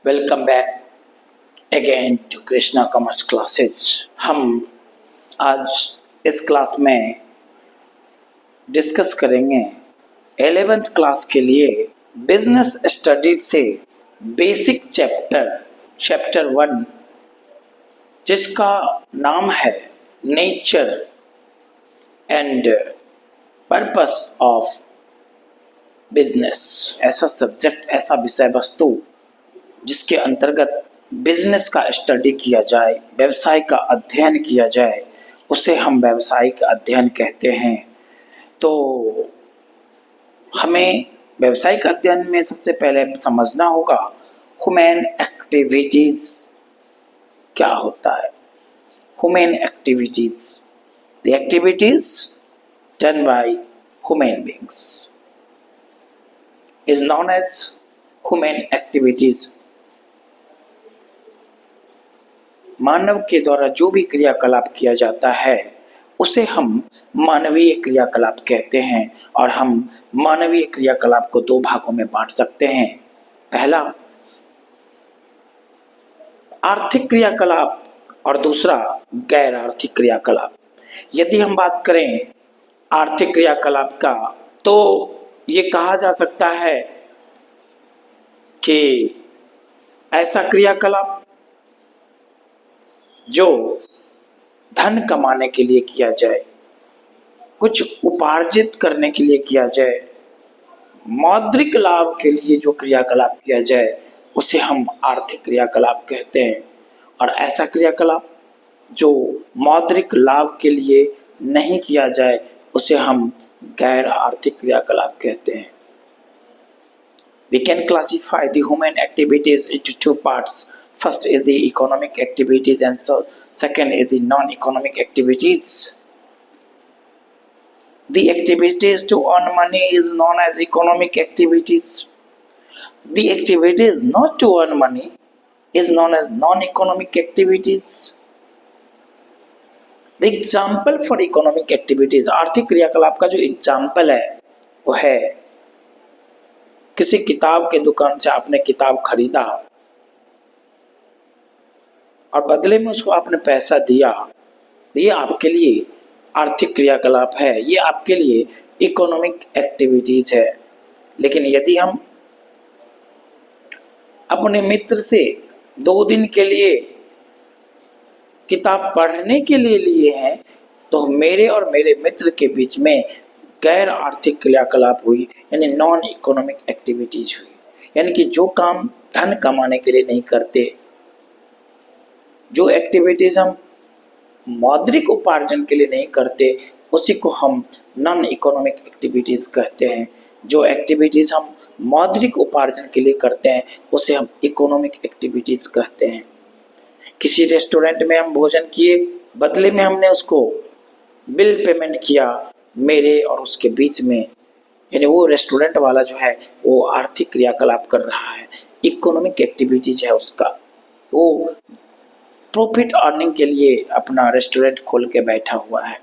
Welcome back again to Krishna commerce classes. हम आज इस क्लास में डिस्कस करेंगे 11th क्लास के लिए बिजनेस स्टडीज से बेसिक चैप्टर 1, जिसका नाम है nature and purpose of business. ऐसा सब्जेक्ट, ऐसा विषय वस्तु जिसके अंतर्गत बिजनेस का स्टडी किया जाए, व्यवसाय का अध्ययन किया जाए, उसे हम व्यावसायिक अध्ययन कहते हैं। तो हमें व्यावसायिक अध्ययन में सबसे पहले समझना होगा ह्यूमन एक्टिविटीज क्या होता है। Human activities, the activities done by human beings is known as human activities. मानव के द्वारा जो भी क्रियाकलाप किया जाता है उसे हम मानवीय क्रियाकलाप कहते हैं, और हम मानवीय क्रियाकलाप को दो भागों में बांट सकते हैं। पहला आर्थिक क्रियाकलाप और दूसरा गैर आर्थिक क्रियाकलाप। यदि हम बात करें आर्थिक क्रियाकलाप का, तो ये कहा जा सकता है कि ऐसा क्रियाकलाप जो धन कमाने के लिए किया जाए, कुछ उपार्जित करने के लिए किया जाए, मौद्रिक लाभ के लिए जो क्रियाकलाप किया जाए उसे हम आर्थिक क्रियाकलाप कहते हैं। और ऐसा क्रियाकलाप जो मौद्रिक लाभ के लिए नहीं किया जाए उसे हम गैर आर्थिक क्रियाकलाप कहते हैं। We can classify the human activities into two parts. First is the economic activities and second is the non-economic activities. The activities to earn money is known as economic activities. The activities not to earn money is known as non-economic activities. The example for economic activities, आर्थिक क्रियाकलाप का जो example है वो है किसी किताब के दुकान से आपने किताब खरीदा और बदले में उसको आपने पैसा दिया। ये आपके लिए आर्थिक क्रियाकलाप है, ये आपके लिए इकोनॉमिक एक्टिविटीज है। लेकिन यदि हम अपने मित्र से 2 दिन के लिए किताब पढ़ने के लिए लिए हैं, तो मेरे और मेरे मित्र के बीच में गैर आर्थिक क्रियाकलाप हुई, यानी नॉन इकोनॉमिक एक्टिविटीज हुई। यानी कि जो काम धन कमाने के लिए नहीं करते, जो एक्टिविटीज हम मौद्रिक उपार्जन के लिए नहीं करते, उसी को हम नॉन इकोनॉमिक एक्टिविटीज कहते हैं। जो एक्टिविटीज हम मौद्रिक उपार्जन के लिए करते हैं उसे हम इकोनॉमिक एक्टिविटीज कहते हैं। किसी रेस्टोरेंट में हम भोजन किए, बदले में हमने उसको बिल पेमेंट किया मेरे और उसके बीच में, यानी वो रेस्टोरेंट वाला जो है वो आर्थिक क्रियाकलाप कर रहा है, इकोनॉमिक एक्टिविटीज है उसका। वो प्रॉफिट अर्निंग के लिए अपना रेस्टोरेंट खोल के बैठा हुआ है।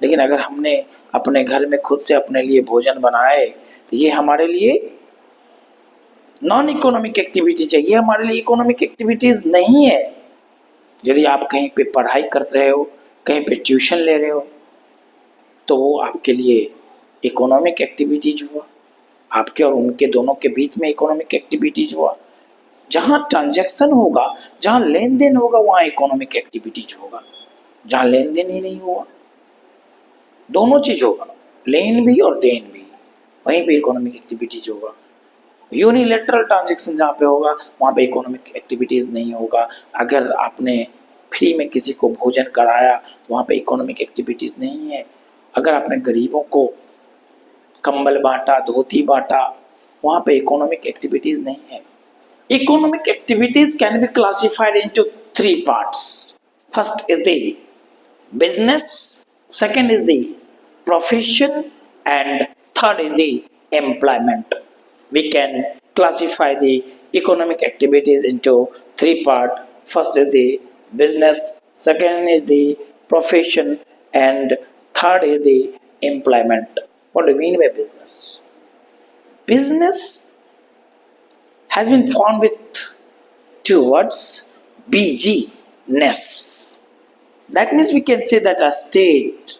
लेकिन अगर हमने अपने घर में खुद से अपने लिए भोजन बनाए तो ये हमारे लिए नॉन इकोनॉमिक एक्टिविटीज है, ये हमारे लिए इकोनॉमिक एक्टिविटीज नहीं है। यदि आप कहीं पे पढ़ाई कर रहे हो, कहीं पे ट्यूशन ले रहे हो, तो वो आपके लिए इकोनॉमिक एक्टिविटीज हुआ। आपके और उनके दोनों के बीच में इकोनॉमिक एक्टिविटीज हुआ। जहाँ ट्रांजैक्शन होगा, जहाँ लेन देन होगा, वहाँ इकोनॉमिक एक्टिविटीज होगा। जहाँ लेन देन ही नहीं हुआ, दोनों चीज होगा, लेन भी और देन भी, वहीं पे इकोनॉमिक एक्टिविटीज होगा। यूनिलेटरल ट्रांजैक्शन जहाँ पे होगा वहाँ पे इकोनॉमिक एक्टिविटीज नहीं होगा। अगर आपने फ्री में किसी को भोजन कराया तो वहाँ पे इकोनॉमिक एक्टिविटीज नहीं है। अगर आपने गरीबों को कंबल बांटा, धोती बांटा, वहाँ पे इकोनॉमिक एक्टिविटीज नहीं है। Economic activities can be classified into 3 parts. First is the business, second is the profession, and third is the employment. We can classify the economic activities into 3 parts. First is the business, second is the profession, and third is the employment. What do you mean by business? Business has been formed with towards busyness. That means we can say that a state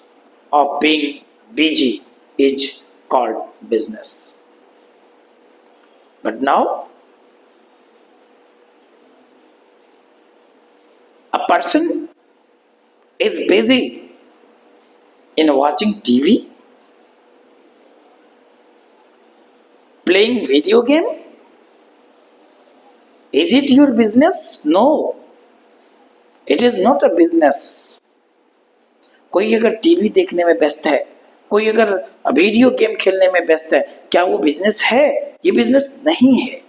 of being busy is called business. But now, a person is busy in watching TV, playing video game. Is it your business? No, it is not a business. कोई अगर TV देखने में व्यस्त है, कोई अगर video game खेलने में व्यस्त है, क्या वो बिजनेस है? ये बिजनेस नहीं है।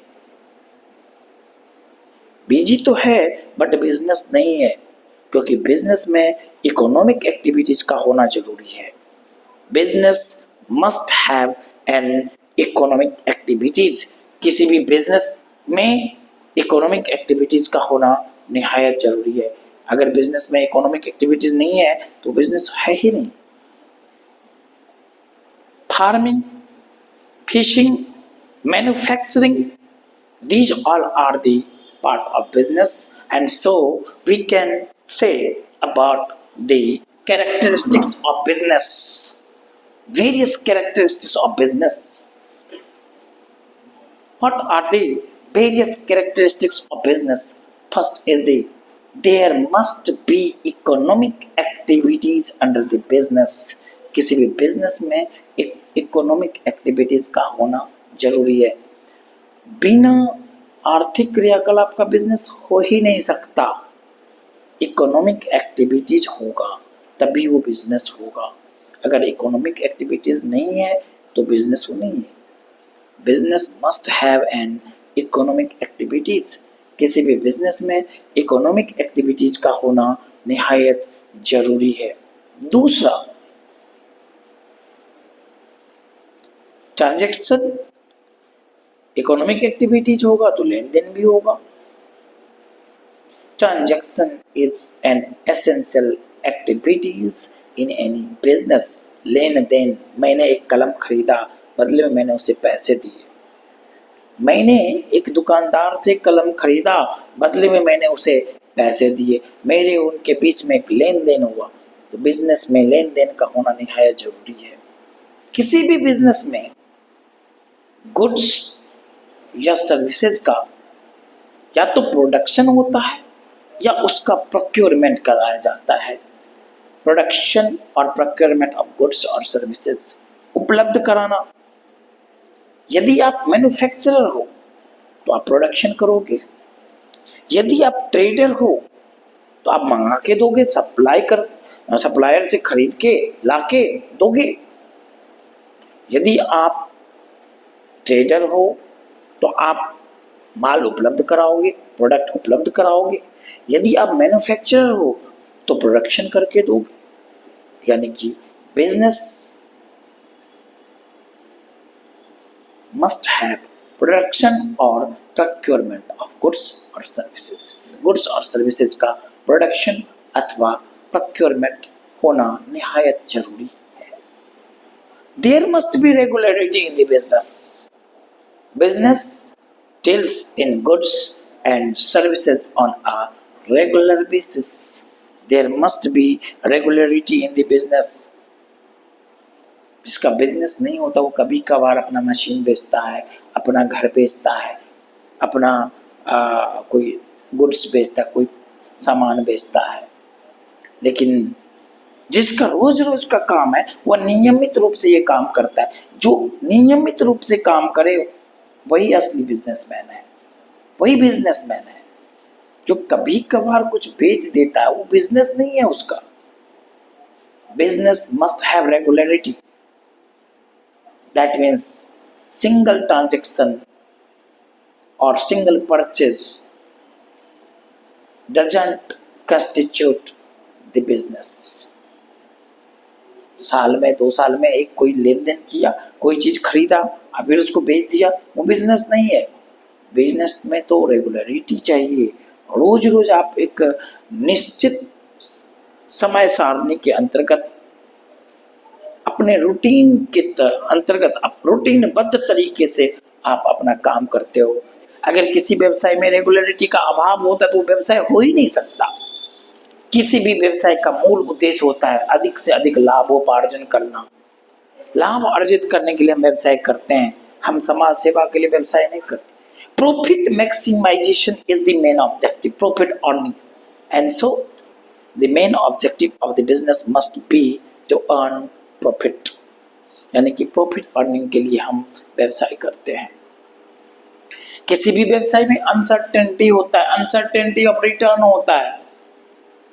बिजी तो है बट बिजनेस नहीं है, क्योंकि बिजनेस में इकोनॉमिक एक्टिविटीज का होना जरूरी है। Business must have an economic activities. किसी भी बिजनेस में इकोनॉमिक एक्टिविटीज का होना निहायत जरूरी है। अगर बिजनेस में इकोनॉमिक एक्टिविटीज नहीं है तो बिजनेस है ही नहीं। Farming, fishing, manufacturing, these all are the part of business, and so we can say about the characteristics of business, various characteristics of business. What are the various characteristics of business? First is there must be economic activities under the business. किसी भी business में economic activities का होना जरूरी है। बिना आर्थिक क्रियाकलाप का बिजनेस हो ही नहीं सकता। इकोनॉमिक एक्टिविटीज होगा तभी वो बिजनेस होगा। अगर इकोनॉमिक एक्टिविटीज नहीं है तो बिजनेस वो नहीं है। Business must have an economic activities. किसी भी बिजनेस में इकोनॉमिक एक्टिविटीज का होना निहायत जरूरी है। दूसरा, ट्रांजैक्शन। इकोनॉमिक एक्टिविटीज होगा तो लेन देन भी होगा। Transaction is an essential activities in any business. लेन देन, मैंने एक कलम खरीदा, बदले में मैंने उसे पैसे दिए। मैंने एक दुकानदार से कलम खरीदा, बदले में मैंने उसे पैसे दिए। मेरे उनके बीच में एक लेन देन हुआ। तो बिजनेस में लेन देन का होना निहायत जरूरी है। किसी भी बिजनेस में गुड्स या सर्विसेज का या तो प्रोडक्शन होता है या उसका प्रोक्योरमेंट कराया जाता है। प्रोडक्शन और प्रोक्योरमेंट ऑफ गुड्स और सर्विसेज, उपलब्ध कराना। यदि आप मैन्युफैक्चरर हो तो आप प्रोडक्शन करोगे। यदि आप ट्रेडर हो तो आप मंगा के दोगे, सप्लायर से खरीद के लाके दोगे। यदि आप ट्रेडर हो तो आप माल उपलब्ध कराओगे, प्रोडक्ट उपलब्ध कराओगे। यदि आप मैन्युफैक्चरर हो तो प्रोडक्शन करके दोगे। यानी कि बिजनेस मस्ट हैव प्रोडक्शन और प्रोक्योरमेंट ऑफ गुड्स और सर्विसेज। गुड्स और सर्विसेज का प्रोडक्शन अथवा प्रोक्योरमेंट होना निहायत जरूरी है। There must be regularity in the business. Business deals in goods and services on a regular basis. There must be regularity in the business. जिसका business नहीं होता वो कभी कभार अपना मशीन बेचता है, अपना घर बेचता है, अपना कोई गुड्स बेचता है, कोई सामान बेचता है। लेकिन जिसका रोज रोज का काम है वह नियमित रूप से ये काम करता है। जो नियमित रूप से काम करे वही असली बिजनेसमैन है, वही बिजनेसमैन है। जो कभी कभार कुछ बेच देता है वो बिजनेस नहीं है उसका। Business must have regularity. That means single transaction और single purchase doesn't constitute the business. साल में 2 साल में एक कोई लेन देन किया, कोई चीज खरीदा और फिर उसको बेच दिया, वो बिजनेस नहीं है। बिजनेस में तो रेगुलरिटी चाहिए। रोज रोज आप एक निश्चित समय सारणी के अंतर्गत अपने रूटीन के अंतर्गत आप रूटीनबद्ध तरीके से आप अपना काम करते हो। अगर किसी व्यवसाय में रेगुलरिटी का अभाव होता है तो वो व्यवसाय हो ही नहीं सकता। किसी भी व्यवसाय का मूल उद्देश्य होता है अधिक से अधिक लाभोपार्जन करना। लाभ अर्जित करने के लिए हम व्यवसाय करते हैं, हम समाज सेवा के लिए व्यवसाय नहीं करते। Profit maximisation is the main objective, profit earning, and so the main objective of the business must be to earn profit. यानी कि प्रॉफिट अर्निंग के लिए हम व्यवसाय करते हैं। किसी भी व्यवसाय में अनसर्टेनिटी होता है, अनसर्टेनिटी ऑफ रिटर्न होता है,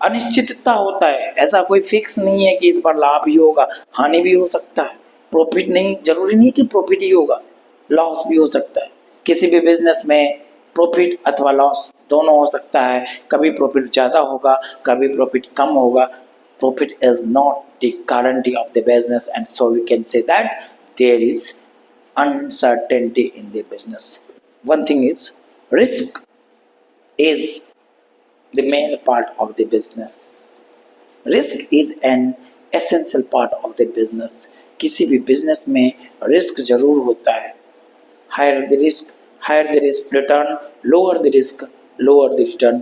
अनिश्चितता होता है। ऐसा कोई फिक्स नहीं है कि इस बार लाभ ही होगा, हानि भी हो सकता है। प्रॉफिट नहीं, जरूरी नहीं कि प्रॉफिट ही होगा, लॉस भी हो सकता है। किसी भी बिजनेस में प्रॉफिट अथवा लॉस दोनों हो सकता है। कभी प्रॉफिट ज़्यादा होगा, कभी प्रॉफिट कम होगा। Profit is not the guarantee of the business, and so we can say that there is uncertainty in the business. One thing is, risk is the main part of the business. Risk is an essential part of the business. किसी भी business में risk जरूर होता है। higher the risk return, lower the risk, lower the return.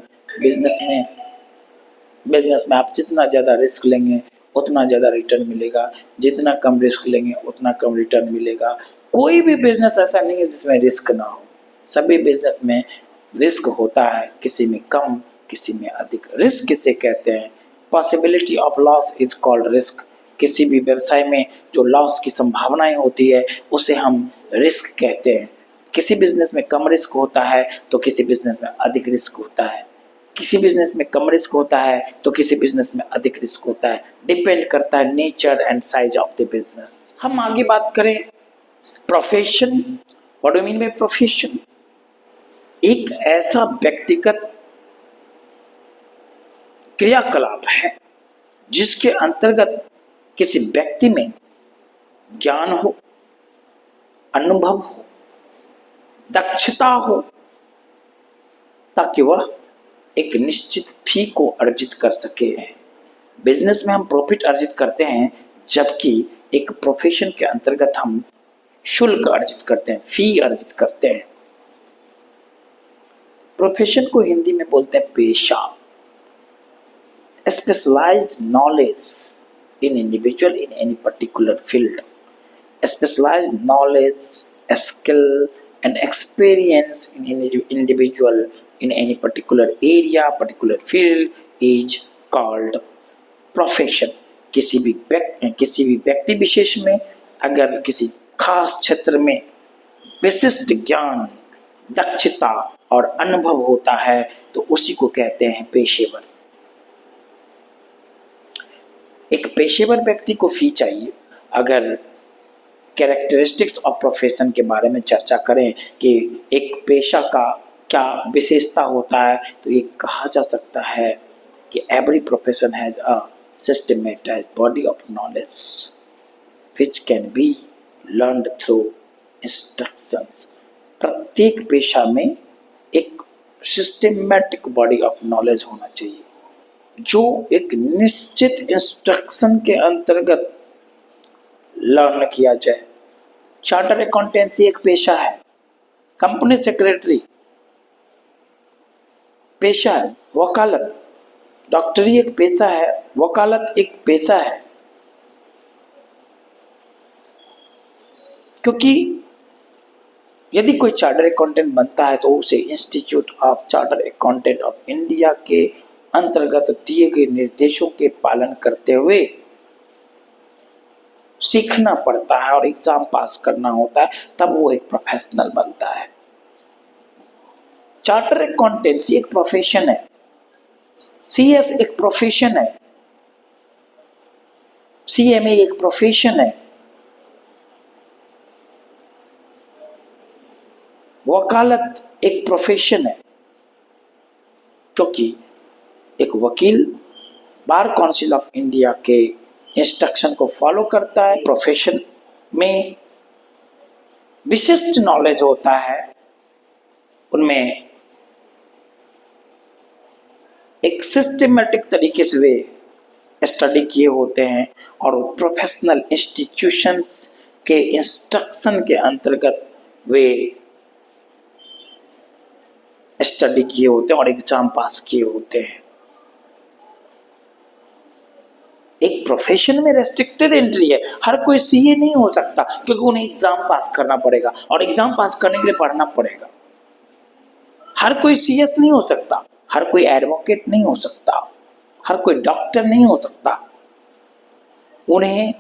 Business में आप जितना ज़्यादा रिस्क लेंगे उतना ज़्यादा रिटर्न मिलेगा, जितना कम रिस्क लेंगे उतना कम रिटर्न मिलेगा। कोई भी बिजनेस ऐसा नहीं है जिसमें रिस्क ना हो, सभी बिजनेस में रिस्क होता है, किसी में कम किसी में अधिक। रिस्क किसे कहते हैं? Possibility of loss is called risk. किसी भी व्यवसाय में जो लॉस की संभावनाएं होती है उसे हम रिस्क कहते हैं। किसी बिजनेस में कम रिस्क होता है तो किसी बिजनेस में अधिक रिस्क होता है। किसी बिजनेस में कम रिस्क होता है तो किसी बिजनेस में अधिक रिस्क होता है। डिपेंड करता है nature and size of the business. हम आगे बात करें profession. What do mean by profession? एक ऐसा व्यक्तिगत क्रियाकलाप है जिसके अंतर्गत किसी व्यक्ति में ज्ञान हो, अनुभव हो, दक्षता हो, ताकि वह एक निश्चित फी को अर्जित कर सके। बिजनेस में हम प्रॉफिट अर्जित करते हैं, जबकि एक प्रोफेशन के अंतर्गत हम शुल्क अर्जित करते हैं, फी अर्जित करते हैं। प्रोफेशन को हिंदी में बोलते हैं पेशा। Specialised knowledge in individual in any particular field. Specialised knowledge, skill and experience in individual in any particular area, particular field is called profession. किसी भी व्यक्ति विशेष में अगर किसी खास क्षेत्र में विशिष्ट ज्ञान, दक्षता और अनुभव होता है तो उसी को कहते हैं पेशेवर। एक पेशेवर व्यक्ति को फी चाहिए। अगर कैरेक्टरिस्टिक्स ऑफ प्रोफेशन के बारे में चर्चा करें कि एक पेशा का क्या विशेषता होता है, तो ये कहा जा सकता है कि every profession has a systematized body of knowledge which can be learned through instructions. प्रत्येक पेशा में एक सिस्टमैटिक बॉडी ऑफ नॉलेज होना चाहिए जो एक निश्चित इंस्ट्रक्शन के अंतर्गत लर्न किया जाए। चार्टर अकाउंटेंसी एक पेशा है, कंपनी सेक्रेटरी पेशा है, वकालत, डॉक्टरी एक पेशा है, वकालत एक पेशा है। क्योंकि यदि कोई चार्टर अकाउंटेंट बनता है तो उसे institute of charter accountant of India के अंतर्गत दिए गए निर्देशों के पालन करते हुए सीखना पड़ता है और एग्जाम पास करना होता है, तब वो एक प्रोफेशनल बनता है। चार्टर अकाउंटेंसी एक प्रोफेशन है, सीएस एक प्रोफेशन है, सीएमए एक प्रोफेशन है, वकालत एक प्रोफेशन है। क्योंकि एक वकील बार काउंसिल ऑफ इंडिया के इंस्ट्रक्शन को फॉलो करता है। प्रोफेशन में विशिष्ट नॉलेज होता है, उनमें एक सिस्टमेटिक तरीके से वे स्टडी किए होते हैं और प्रोफेशनल इंस्टीट्यूशंस के इंस्ट्रक्शन के अंतर्गत वे स्टडी किए होते हैं और एग्जाम पास किए होते हैं। एक प्रोफेशन में रेस्ट्रिक्टेड एंट्री है, हर कोई सीए नहीं हो सकता क्योंकि उन्हें एग्जाम पास करना पड़ेगा और एग्जाम पास करने के लिए पढ़ना पड़ेगा। हर कोई सीएस नहीं हो सकता, हर कोई एडवोकेट नहीं हो सकता, हर कोई डॉक्टर नहीं हो सकता। उन्हें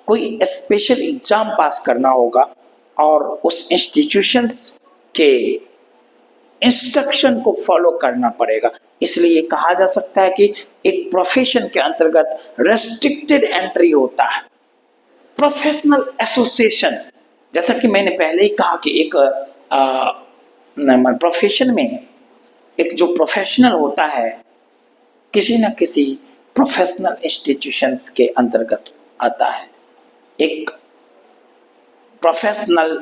कोई स्पेशल एग्जाम पास करना होगा और उस इंस्टीट्यूशंस के इंस्ट्रक्शन को फॉलो करना पड़ेगा। इसलिए कहा जा सकता है कि एक प्रोफेशन के अंतर्गत रेस्ट्रिक्टेड एंट्री होता है। प्रोफेशनल एसोसिएशन, जैसा कि मैंने पहले ही कहा कि एक प्रोफेशन में एक जो प्रोफेशनल होता है किसी न किसी प्रोफेशनल इंस्टीट्यूशंस के अंतर्गत आता है। एक प्रोफेशनल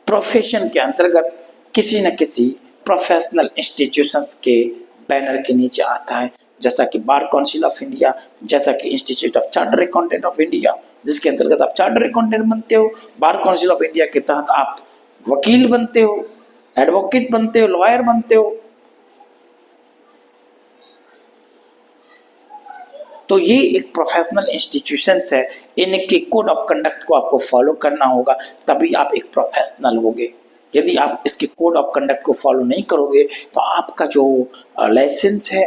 प्रोफेशन के अंतर्गत किसी न किसी प्रोफेशनल इंस्टीट्यूशंस के बैनर के नीचे आता है, जैसा कि बार काउंसिल ऑफ इंडिया, जैसा कि institute of chartered accountant of India, जिसके अंतर्गत आप चार्टर्ड अकाउंटेंट बनते हो। बार काउंसिल ऑफ इंडिया के तहत आप वकील बनते हो, एडवोकेट बनते हो, लॉयर बनते हो। तो ये एक प्रोफेशनल इंस्टीट्यूशंस है, इनके कोड ऑफ कंडक्ट को आपको फॉलो करना होगा, तभी आप एक प्रोफेशनल होगे। यदि आप इसके कोड ऑफ कंडक्ट को फॉलो नहीं करोगे तो आपका जो लाइसेंस है,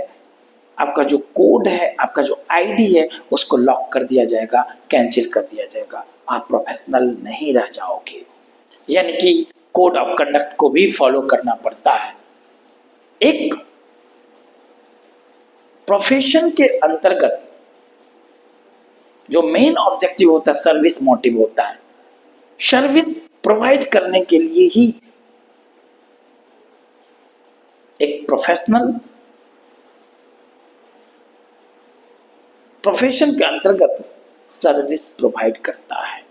आपका जो कोड है, आपका जो आईडी है, उसको लॉक कर दिया जाएगा, कैंसिल कर दिया जाएगा, आप प्रोफेशनल नहीं रह जाओगे। यानी कि कोड ऑफ कंडक्ट को भी फॉलो करना पड़ता है। एक प्रोफेशन के अंतर्गत जो मेन ऑब्जेक्टिव होता है सर्विस मोटिव होता है। सर्विस प्रोवाइड करने के लिए ही एक प्रोफेशन के अंतर्गत सर्विस प्रोवाइड करता है,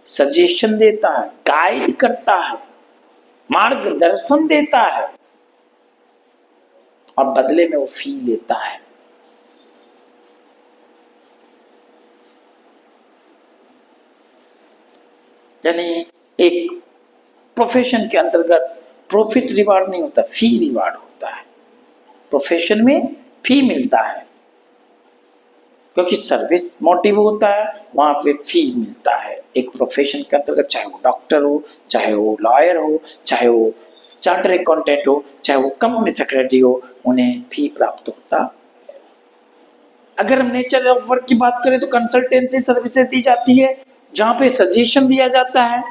सजेशन देता है, गाइड करता है, मार्गदर्शन देता है और बदले में वो फी लेता है। यानी एक प्रोफेशन के अंतर्गत प्रॉफिट रिवार्ड नहीं होता, फी रिवार्ड होता है। प्रोफेशन में फी मिलता है क्योंकि सर्विस मोटिव होता है, वहां पे फी मिलता है। एक प्रोफेशन के अंतर्गत चाहे वो डॉक्टर हो, चाहे वो लॉयर हो, चाहे वो चार्टर्ड अकाउंटेंट हो, चाहे वो कंपनी सेक्रेटरी हो, उन्हें फी प्राप्त होता है। अगर हम नेचर ऑफ वर्क की बात करें तो कंसल्टेंसी सर्विसेज दी जाती है, जहां पे सजेशन दिया जाता है,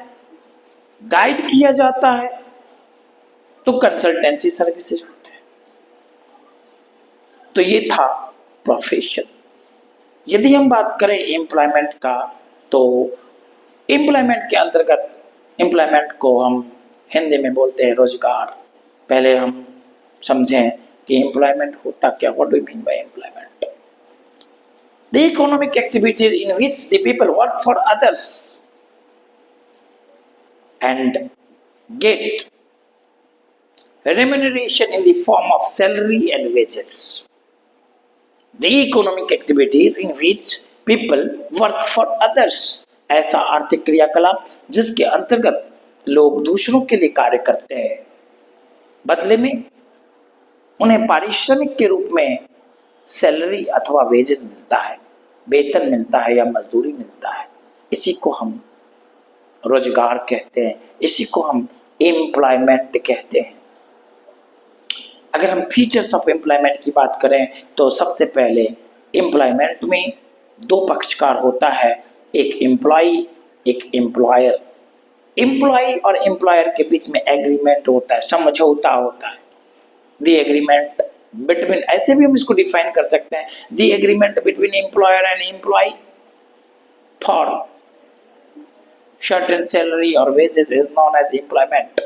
गाइड किया जाता है, तो कंसल्टेंसी सर्विसेज होते हैं। तो ये था प्रोफेशन। यदि हम बात करें एम्प्लॉयमेंट का, तो एम्प्लॉयमेंट के अंतर्गत एम्प्लॉयमेंट को हम हिंदी में बोलते हैं रोजगार। पहले हम समझें कि एम्प्लॉयमेंट होता क्या, what do you mean by employment? The economic activities in which the people work for others and get remuneration in the form of salary and wages. The economic activities in which people work for others, ऐसा आर्थिक क्रियाकलाप जिसके अंतर्गत लोग दूसरों के लिए कार्य करते हैं, बदले में उन्हें पारिश्रमिक के रूप में सैलरी अथवा वेजेस मिलता है, वेतन मिलता है या मजदूरी मिलता है। इसी को हम रोजगार कहते हैं, इसी को हम एम्प्लॉयमेंट कहते हैं। अगर हम फीचर्स ऑफ एम्प्लॉयमेंट की बात करें तो सबसे पहले एम्प्लॉयमेंट में दो पक्षकार होता है, एक एम्प्लॉय, एक एम्प्लॉयर। एम्प्लॉय और एम्प्लॉयर के बीच में एग्रीमेंट होता है, समझौता होता है। द एग्रीमेंट बिटवीन, ऐसे भी हम इसको डिफाइन कर सकते हैं, the agreement between employer and employee for certain salary और wages is known as employment.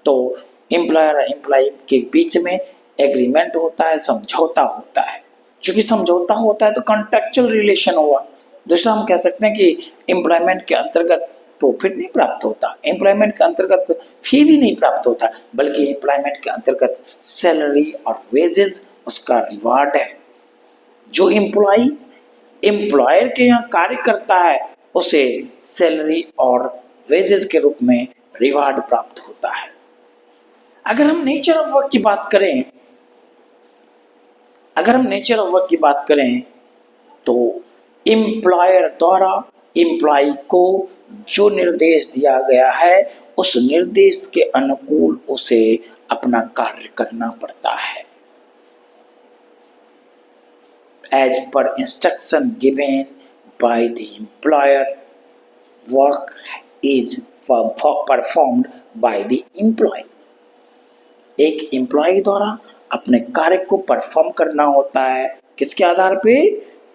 तो एम्प्लॉयर और एम्प्लॉय के बीच में एग्रीमेंट होता है, समझौता होता है। क्योंकि समझौता होता है तो कॉन्ट्रैक्चुअल रिलेशन हुआ। दूसरा हम कह सकते हैं कि एम्प्लॉयमेंट के अंतर्गत प्रॉफिट नहीं प्राप्त होता, एम्प्लॉयमेंट के अंतर्गत फी भी नहीं प्राप्त होता, बल्कि एम्प्लॉयमेंट के अंतर्गत सैलरी और वेजेस उसका रिवार्ड है। जो एम्प्लॉय एम्प्लॉयर के यहाँ कार्य करता है उसे सैलरी और वेजेस के रूप में रिवार्ड प्राप्त होता है। अगर हम नेचर ऑफ वर्क की बात करें, अगर हम नेचर ऑफ वर्क की बात करें तो एम्प्लॉयर द्वारा एम्प्लॉय को जो निर्देश दिया गया है उस निर्देश के अनुकूल उसे अपना कार्य करना पड़ता है। As per instruction given by the employer, work is performed by the employee. एक एम्प्लॉय द्वारा अपने कार्य को परफॉर्म करना होता है, किसके आधार पे?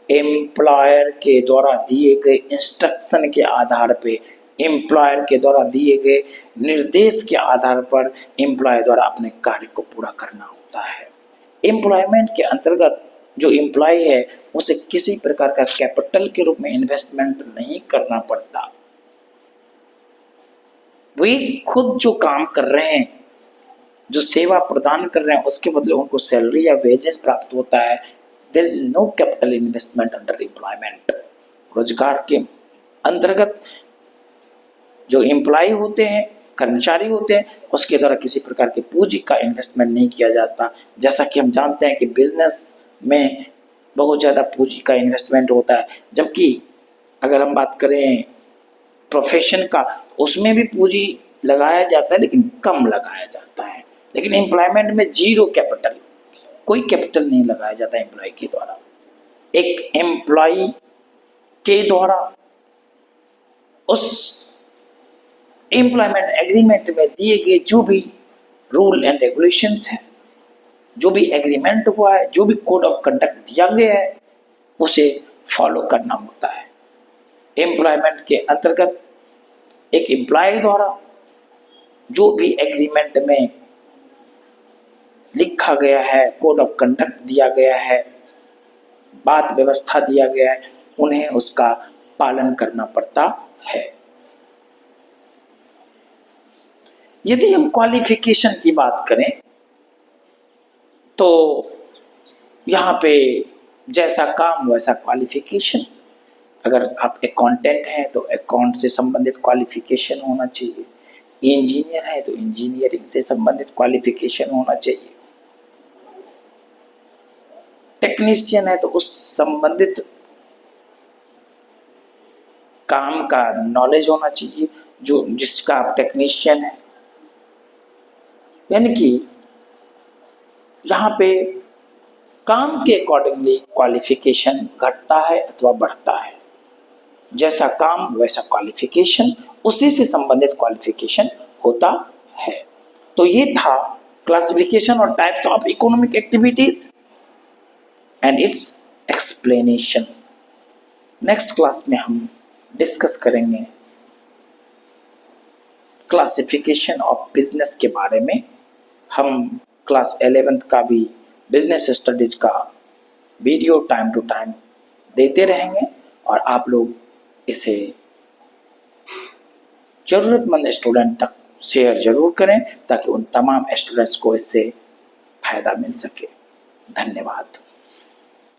एम्प्लॉयर के द्वारा दिए गए इंस्ट्रक्शन के आधार पे, एम्प्लॉयर के द्वारा दिए गए निर्देश के आधार पर एम्प्लॉय द्वारा अपने कार्य को पूरा करना होता है। एम्प्लॉयमेंट के अंतर्गत जो एम्प्लॉय है उसे किसी प्रकार का कैपिटल के रूप में इन्वेस्टमेंट नहीं करना पड़ता। वे खुद जो काम कर रहे हैं, जो सेवा प्रदान कर रहे हैं, उसके बदले उनको सैलरी या वेजेस प्राप्त होता है। There is no capital investment under employment. रोजगार के अंतर्गत जो एम्प्लॉय होते हैं, कर्मचारी होते हैं, उसके द्वारा किसी प्रकार की पूंजी का इन्वेस्टमेंट नहीं किया जाता। जैसा कि हम जानते हैं कि बिजनेस में बहुत ज़्यादा पूंजी का इन्वेस्टमेंट होता है, जबकि अगर हम बात करें प्रोफेशन का, उसमें भी पूंजी लगाया जाता है लेकिन कम लगाया जाता है। लेकिन एम्प्लॉयमेंट में जीरो कैपिटल, कोई कैपिटल नहीं लगाया जाता एम्प्लॉय के द्वारा। एक एम्प्लॉय के द्वारा उस एम्प्लॉयमेंट एग्रीमेंट में दिए गए जो भी रूल एंड रेगुलेशंस हैं, जो भी एग्रीमेंट हुआ है, जो भी कोड ऑफ कंडक्ट दिया गया है, उसे फॉलो करना होता है। एम्प्लॉयमेंट के अंतर्गत एक एम्प्लॉय द्वारा जो भी एग्रीमेंट में लिखा गया है, कोड ऑफ कंडक्ट दिया गया है, बात व्यवस्था दिया गया है, उन्हें उसका पालन करना पड़ता है। यदि हम क्वालिफिकेशन की बात करें तो यहाँ पे जैसा काम वैसा क्वालिफिकेशन। अगर आप अकाउंटेंट हैं तो अकाउंट से संबंधित क्वालिफिकेशन होना चाहिए, इंजीनियर है तो इंजीनियरिंग से संबंधित क्वालिफिकेशन होना चाहिए, टेक्नीशियन है तो उस संबंधित काम का नॉलेज होना चाहिए जो जिसका आप टेक्नीशियन है। यानी कि यहाँ पे काम के अकॉर्डिंगली क्वालिफिकेशन घटता है अथवा बढ़ता है। जैसा काम वैसा क्वालिफिकेशन, उसी से संबंधित क्वालिफिकेशन होता है। तो ये था क्लासिफिकेशन और types of economic activities and it's explanation. Next class में हम डिस्कस करेंगे क्लासिफिकेशन ऑफ बिजनेस के बारे में। हम क्लास 11th का भी बिजनेस स्टडीज का वीडियो टाइम टू टाइम देते रहेंगे और आप लोग इसे जरूरतमंद स्टूडेंट तक शेयर जरूर करें ताकि उन तमाम स्टूडेंट्स को इससे फायदा मिल सके। धन्यवाद।